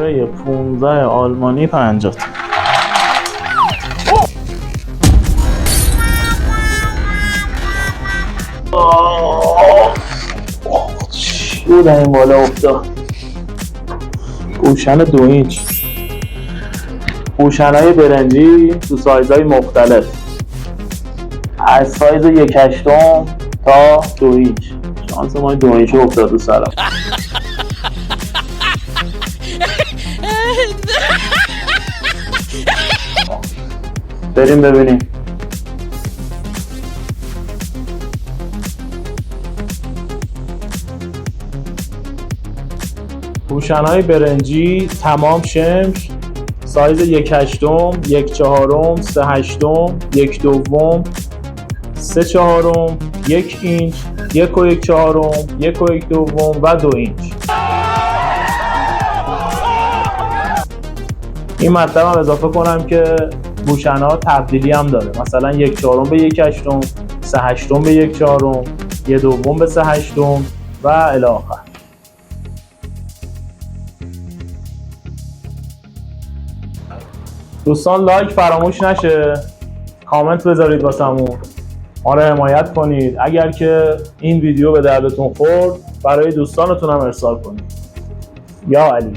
کره 15 آلمانی 50. چی بود این بالا افتاد؟ گوشن 2 اینچ، گوشن‌های برنجی تو سایزهای مختلف از سایز 1/8 تا 2 اینچ. شانس ما 2 اینچ افتاد رو سرم. بریم ببینیم. گوشن‌های برنجی تمام شمش، سایز 1/8، 1/4، 3/8، 1/2، 3/4، 1 اینچ، 1 و 1/4، 1 و 1/2 و 2 اینچ. این مطلب هم اضافه کنم که گوشن‌ها تبدیلی هم داره، مثلا 1/4 به 1/8، 3/8 به 1/4، 1/2 به 3/8 و الی آخر. دوستان لایک فراموش نشه، کامنت بذارید واسمون، ما رو حمایت کنید. اگر که این ویدیو به دردتون خورد برای دوستانتون هم ارسال کنید. یا علی.